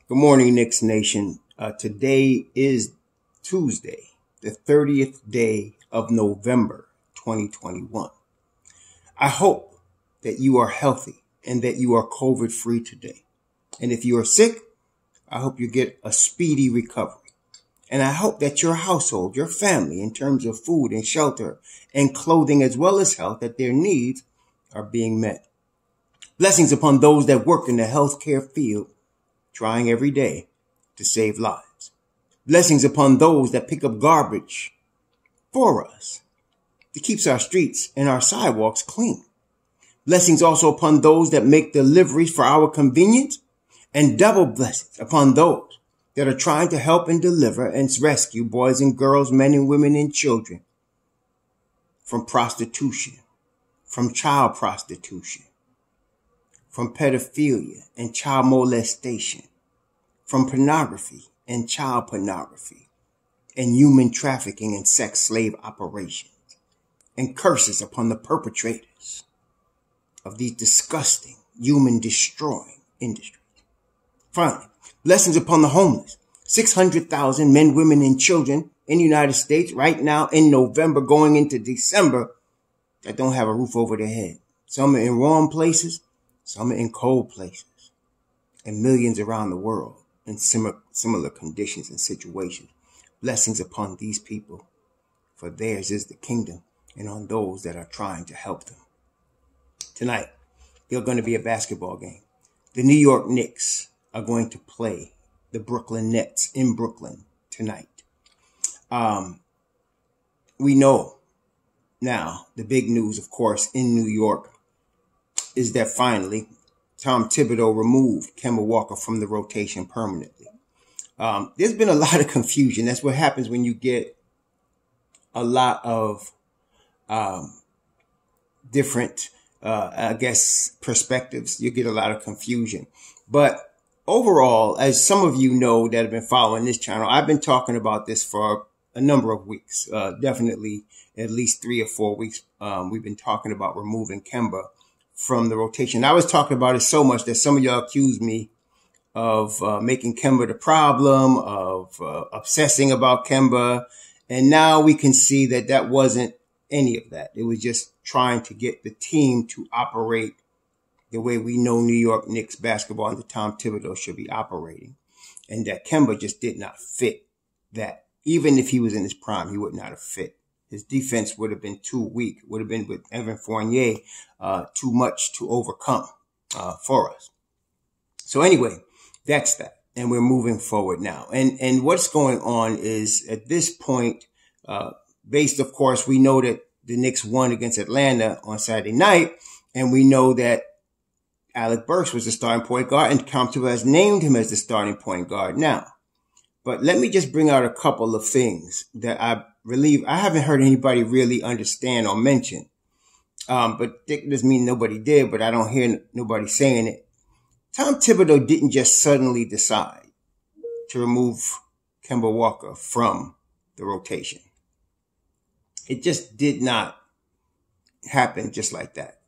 Good morning, Knicks Nation. Today is Tuesday, the 30th day of November, 2021. I hope that you are healthy and that you are COVID-free today. And if you are sick, I hope you get a speedy recovery. And I hope that your household, your family, in terms of food and shelter and clothing as well as health, that their needs are being met. Blessings upon those that work in the healthcare field, trying every day to save lives. Blessings upon those that pick up garbage for us, that keeps our streets and our sidewalks clean. Blessings also upon those that make deliveries for our convenience, and double blessings upon those that are trying to help and deliver and rescue boys and girls, men and women and children from prostitution, from child prostitution, from pedophilia and child molestation, from pornography and child pornography, and human trafficking and sex slave operations, and curses upon the perpetrators of these disgusting, human destroying industries. Finally, blessings upon the homeless. 600,000 men, women, and children in the United States right now in November going into December that don't have a roof over their head. Some are in warm places, some are in cold places, and millions around the world in similar conditions and situations. Blessings upon these people, for theirs is the kingdom, and on those that are trying to help them. Tonight, there's going to be a basketball game. The New York Knicks are going to play the Brooklyn Nets in Brooklyn tonight. We know now the big news, of course, in New York is that finally Tom Thibodeau removed Kemba Walker from the rotation permanently. There's been a lot of confusion. That's what happens when you get a lot of different, perspectives. You get a lot of confusion. But overall, as some of you know that have been following this channel, I've been talking about this for a number of weeks, definitely at least 3 or 4 weeks. We've been talking about removing Kemba from the rotation. I was talking about it so much that some of y'all accused me of making Kemba the problem, of obsessing about Kemba. And now we can see that that wasn't any of that. It was just trying to get the team to operate the way we know New York Knicks basketball under Tom Thibodeau should be operating. And that Kemba just did not fit that. Even if he was in his prime, he would not have fit. His defense would have been too weak, would have been with Evan Fournier, too much to overcome for us. So anyway, that's that. And we're moving forward now. And what's going on is at this point, based, of course, we know that the Knicks won against Atlanta on Saturday night. And we know that Alec Burks was the starting point guard, and Tom Thibodeau has named him as the starting point guard now. But let me just bring out a couple of things that I believe I haven't heard anybody really understand or mention. But that doesn't mean nobody did, but I don't hear nobody saying it. Tom Thibodeau didn't just suddenly decide to remove Kemba Walker from the rotation. It just did not happen just like that.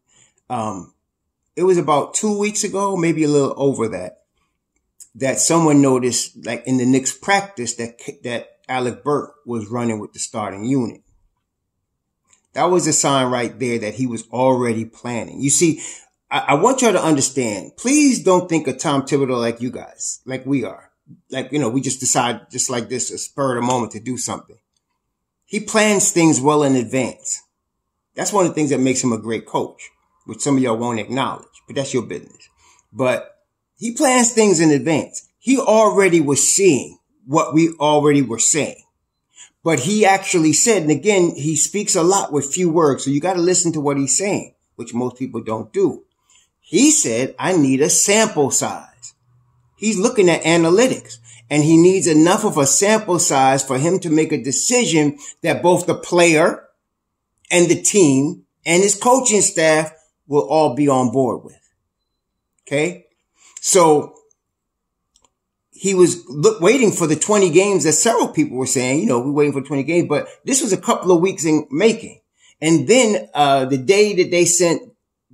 It was about 2 weeks ago, maybe a little over that someone noticed, like in the Knicks practice, that Alec Burks was running with the starting unit. That was a sign right there that he was already planning. You see, I want y'all to understand, please don't think of Tom Thibodeau like you guys, like we are. Like, we just decide just like this, a spur of the moment to do something. He plans things well in advance. That's one of the things that makes him a great coach, which some of y'all won't acknowledge, but that's your business. But he plans things in advance. He already was seeing what we already were saying. But he actually said, and again, he speaks a lot with few words, so you got to listen to what he's saying, which most people don't do. He said, I need a sample size. He's looking at analytics, and he needs enough of a sample size for him to make a decision that both the player and the team and his coaching staff will all be on board with. Okay? So he was waiting for the 20 games that several people were saying, we're waiting for 20 games, but this was a couple of weeks in making. And then, the day that they sent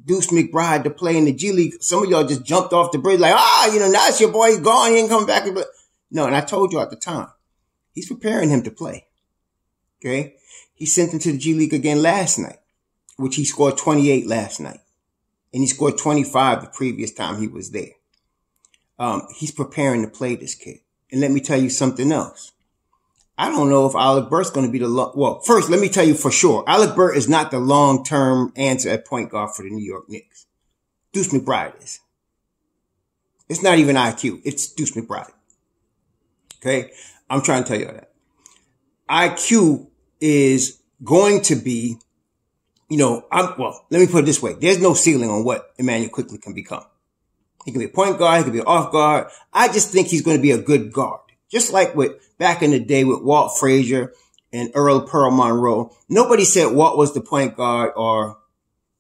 Deuce McBride to play in the G League. Some of y'all just jumped off the bridge like, now it's your boy. He's gone. He ain't coming back. No, and I told you at the time, he's preparing him to play. Okay. He sent him to the G League again last night, which he scored 28 last night. And he scored 25 the previous time he was there. He's preparing to play this kid. And let me tell you something else. I don't know if Alec Burks going to be first, let me tell you for sure. Alec Burks is not the long-term answer at point guard for the New York Knicks. Deuce McBride is. It's not even IQ. It's Deuce McBride. Okay? I'm trying to tell you that. IQ is going to be, let me put it this way. There's no ceiling on what Immanuel Quickley can become. He can be a point guard. He can be an off guard. I just think he's going to be a good guard. Just like with back in the day with Walt Frazier and Earl Pearl Monroe. Nobody said Walt was the point guard or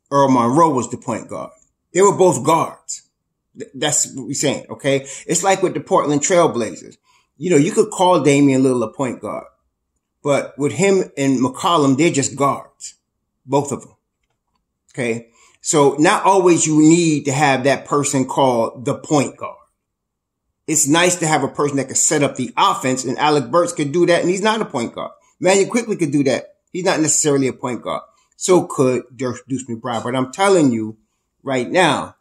Earl Monroe was the point guard. They were both guards. That's what we're saying, okay? It's like with the Portland Trailblazers. You could call Damian Lillard a point guard. But with him and McCollum, they're just guards. Both of them. Okay? So not always you need to have that person called the point guard. It's nice to have a person that can set up the offense, and Alec Burks could do that, and he's not a point guard. Immanuel Quickley could do that. He's not necessarily a point guard. So could Deuce McBride. But I'm telling you right now,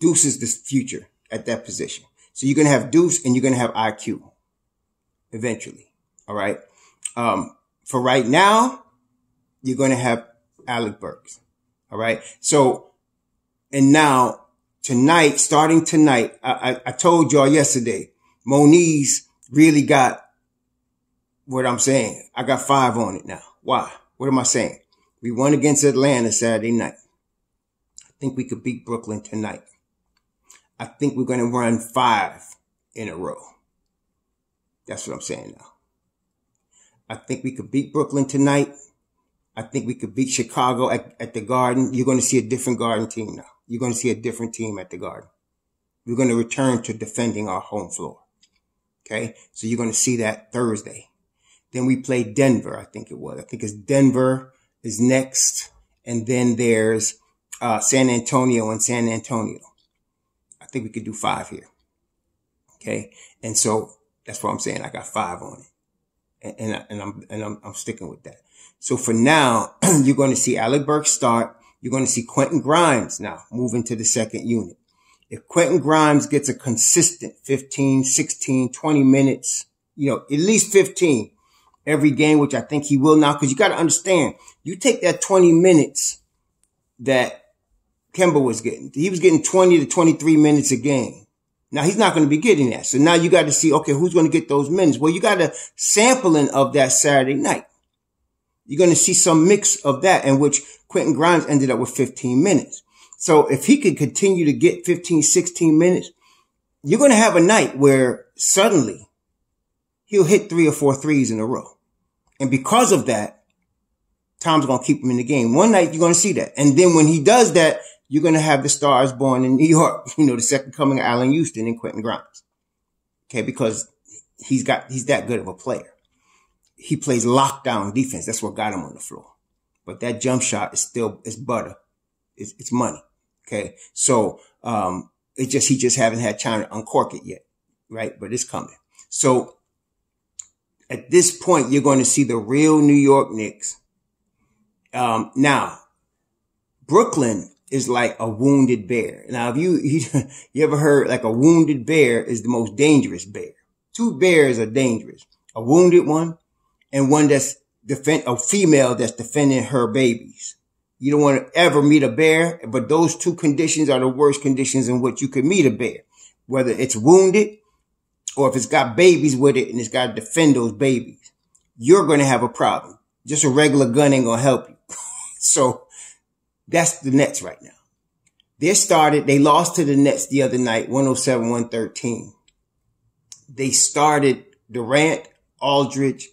Deuce is the future at that position. So you're going to have Deuce and you're going to have IQ eventually. All right. For right now, you're going to have Alec Burks. All right. So, and now starting tonight, I told y'all yesterday, Moniz really got what I'm saying. I got 5 on it now. Why? What am I saying? We won against Atlanta Saturday night. I think we could beat Brooklyn tonight. I think we're going to run 5 in a row. That's what I'm saying now. I think we could beat Brooklyn tonight. I think we could beat Chicago at the Garden. You're going to see a different Garden team now. You're going to see a different team at the Garden. We're going to return to defending our home floor. Okay? So you're going to see that Thursday. Then we play Denver, I think it was. I think it's Denver is next. And then there's San Antonio and San Antonio. I think we could do 5 here. Okay? And so that's what I'm saying. I got 5 on it. And I'm sticking with that. So for now, you're going to see Alec Burks start. You're going to see Quentin Grimes now move into the second unit. If Quentin Grimes gets a consistent 15, 16, 20 minutes, at least 15 every game, which I think he will now, because you got to understand, you take that 20 minutes that Kemba was getting. He was getting 20 to 23 minutes a game. Now he's not going to be getting that. So now you got to see, okay, who's going to get those minutes? Well, you got a sampling of that Saturday night. You're going to see some mix of that in which Quentin Grimes ended up with 15 minutes. So if he could continue to get 15, 16 minutes, you're going to have a night where suddenly he'll hit 3 or 4 threes in a row. And because of that, Tom's going to keep him in the game. One night you're going to see that. And then when he does that, you're going to have the stars born in New York. The second coming of Allen Houston and Quentin Grimes. Okay. Because he's that good of a player. He plays lockdown defense. That's what got him on the floor. But that jump shot is it's butter. It's money. Okay. So, he just haven't had time to uncork it yet. Right. But it's coming. So at this point, you're going to see the real New York Knicks. Now Brooklyn is like a wounded bear. Now, if you ever heard like a wounded bear is the most dangerous bear. 2 bears are dangerous. A wounded one and one that's a female that's defending her babies. You don't want to ever meet a bear, but those 2 conditions are the worst conditions in which you could meet a bear. Whether it's wounded or if it's got babies with it and it's got to defend those babies, you're going to have a problem. Just a regular gun ain't going to help you. So that's the Nets right now. They lost to the Nets the other night, 107-113. They started Durant, Aldridge,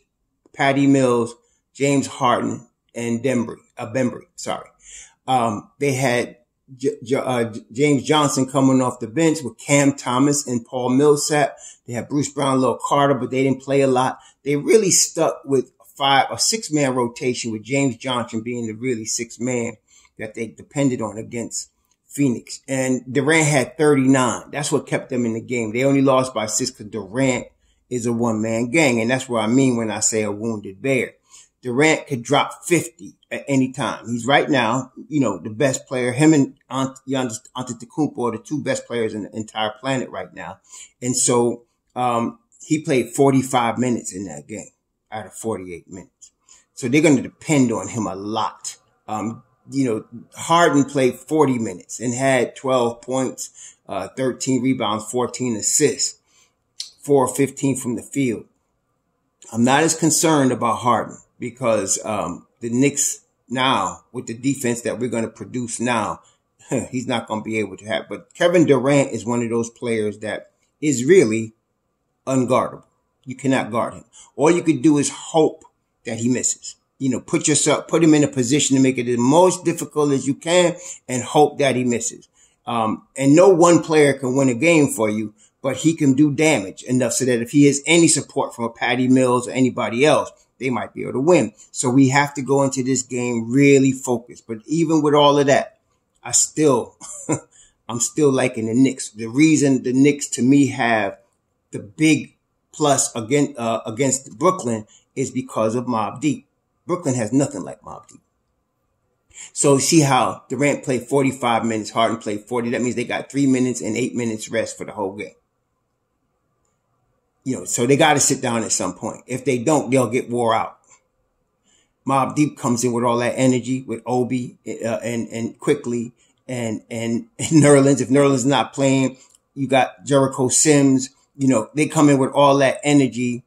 Patty Mills, James Harden, and Bembry. Sorry. They had James Johnson coming off the bench with Cam Thomas and Paul Millsap. They had Bruce Brown, Lil Carter, but they didn't play a lot. They really stuck with a 6-man rotation with James Johnson being the really 6th man that they depended on against Phoenix. And Durant had 39. That's what kept them in the game. They only lost by 6 because Durant is a one-man gang. And that's what I mean when I say a wounded bear. Durant could drop 50 at any time. He's right now, the best player. Him and Giannis Antetokounmpo are the two best players in the entire planet right now. And so, he played 45 minutes in that game out of 48 minutes. So they're going to depend on him a lot. Harden played 40 minutes and had 12 points, 13 rebounds, 14 assists, 4 of 15 from the field. I'm not as concerned about Harden because the Knicks now, with the defense that we're going to produce now, he's not going to be able to have. But Kevin Durant is one of those players that is really unguardable. You cannot guard him. All you could do is hope that he misses. Put him in a position to make it as most difficult as you can and hope that he misses. And no one player can win a game for you, but he can do damage enough so that if he has any support from a Patty Mills or anybody else, they might be able to win. So we have to go into this game really focused. But even with all of that, I'm still liking the Knicks. The reason the Knicks to me have the big plus against Brooklyn is because of Mobb Deep. Brooklyn has nothing like Mobb Deep. So see how Durant played 45 minutes, Harden played 40. That means they got 3 minutes and 8 minutes rest for the whole game. So they got to sit down at some point. If they don't, they'll get wore out. Mobb Deep comes in with all that energy with Obi and quickly and Nerlens. If Nerlens is not playing, you got Jericho Sims. They come in with all that energy.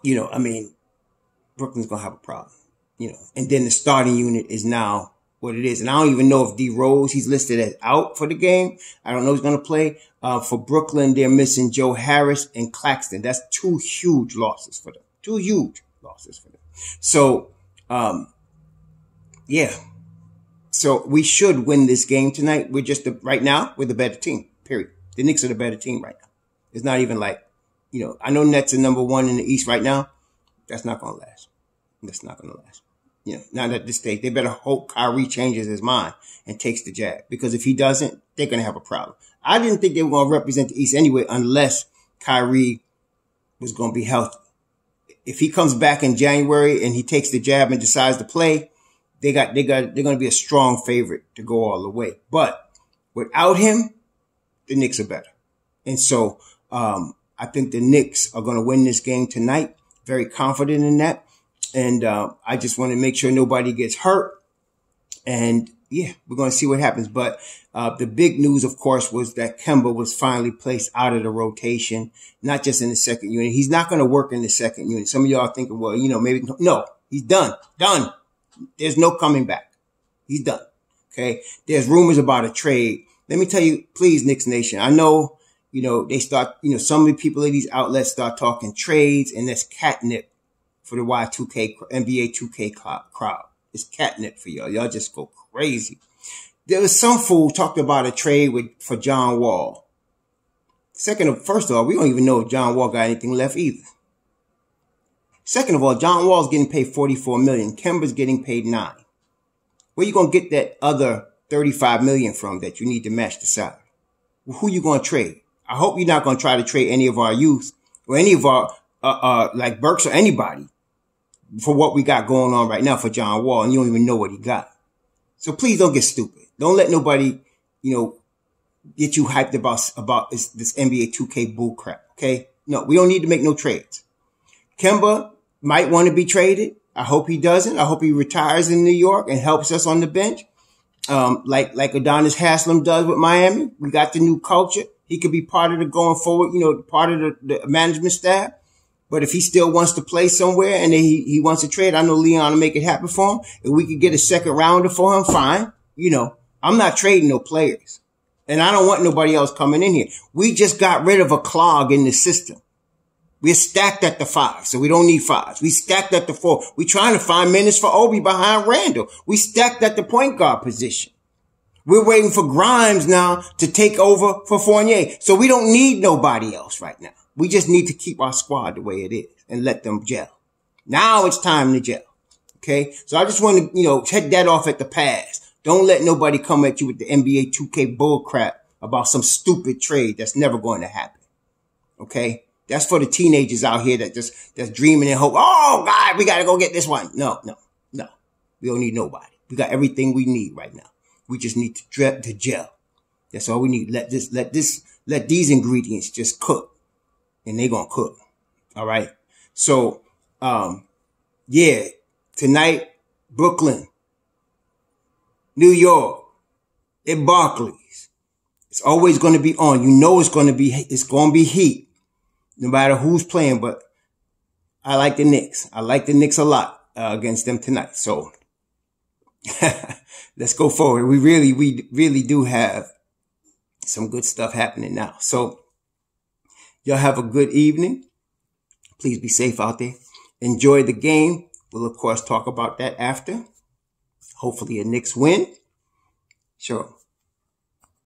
Brooklyn's going to have a problem, and then the starting unit is now what it is. And I don't even know if D Rose, he's listed as out for the game. I don't know if he's going to play. For Brooklyn, they're missing Joe Harris and Claxton. That's 2 huge losses for them. 2 huge losses for them. So, yeah. So we should win this game tonight. Right now, we're the better team, period. The Knicks are the better team right now. It's not even like, I know Nets are number 1 in the East right now. That's not going to last. That's not going to last. Not at this stage. They better hope Kyrie changes his mind and takes the jab. Because if he doesn't, they're going to have a problem. I didn't think they were going to represent the East anyway unless Kyrie was going to be healthy. If he comes back in January and he takes the jab and decides to play, they're going to be a strong favorite to go all the way. But without him, the Knicks are better. And so, I think the Knicks are going to win this game tonight. Very confident in that. And, I just want to make sure nobody gets hurt. And yeah, we're going to see what happens. But, the big news, of course, was that Kemba was finally placed out of the rotation, not just in the second unit. He's not going to work in the second unit. Some of y'all are thinking, well, maybe no, he's done. There's no coming back. He's done. Okay. There's rumors about a trade. Let me tell you, please, Knicks Nation. I know, they start, some of the people at these outlets start talking trades, and that's catnip for the Y2K, NBA 2K crowd. It's catnip for y'all. Y'all just go crazy. There was some fool talking about a trade for John Wall. First of all, we don't even know if John Wall got anything left either. Second of all, John Wall's getting paid $44 million. Kemba's getting paid $9 million. Where you going to get that other $35 million from that you need to match the salary? Who you going to trade? I hope you're not going to try to trade any of our youth or any of our, like Burks or anybody for what we got going on right now for John Wall, and you don't even know what he got. So please don't get stupid. Don't let nobody, get you hyped about this NBA 2K bull crap. Okay. No, we don't need to make no trades. Kemba might want to be traded. I hope he doesn't. I hope he retires in New York and helps us on the bench. Like Adonis Haslam does with Miami. We got the new culture. He could be part of the going forward, part of the management staff. But if he still wants to play somewhere and he wants to trade, I know Leon will make it happen for him. If we could get a second rounder for him, fine. I'm not trading no players. And I don't want nobody else coming in here. We just got rid of a clog in the system. We're stacked at the 5, so we don't need 5s. We stacked at the 4. We're trying to find minutes for Obi behind Randall. We stacked at the point guard position. We're waiting for Grimes now to take over for Fournier. So we don't need nobody else right now. We just need to keep our squad the way it is and let them gel. Now it's time to gel. Okay. So I just want to, check that off at the pass. Don't let nobody come at you with the NBA 2K bull crap about some stupid trade that's never going to happen. Okay. That's for the teenagers out here that's dreaming and hope. Oh God, we got to go get this one. No. We don't need nobody. We got everything we need right now. We just need to gel. That's all we need. Let these ingredients just cook, and they gonna cook. All right. So, yeah, tonight, Brooklyn, New York, at Barclays. It's always going to be on. You know it's going to be heat, no matter who's playing. But I like the Knicks. I like the Knicks a lot against them tonight. So let's go forward. We really do have some good stuff happening now. So y'all have a good evening. Please be safe out there. Enjoy the game. We'll, of course, talk about that after. Hopefully a Knicks win. Sure.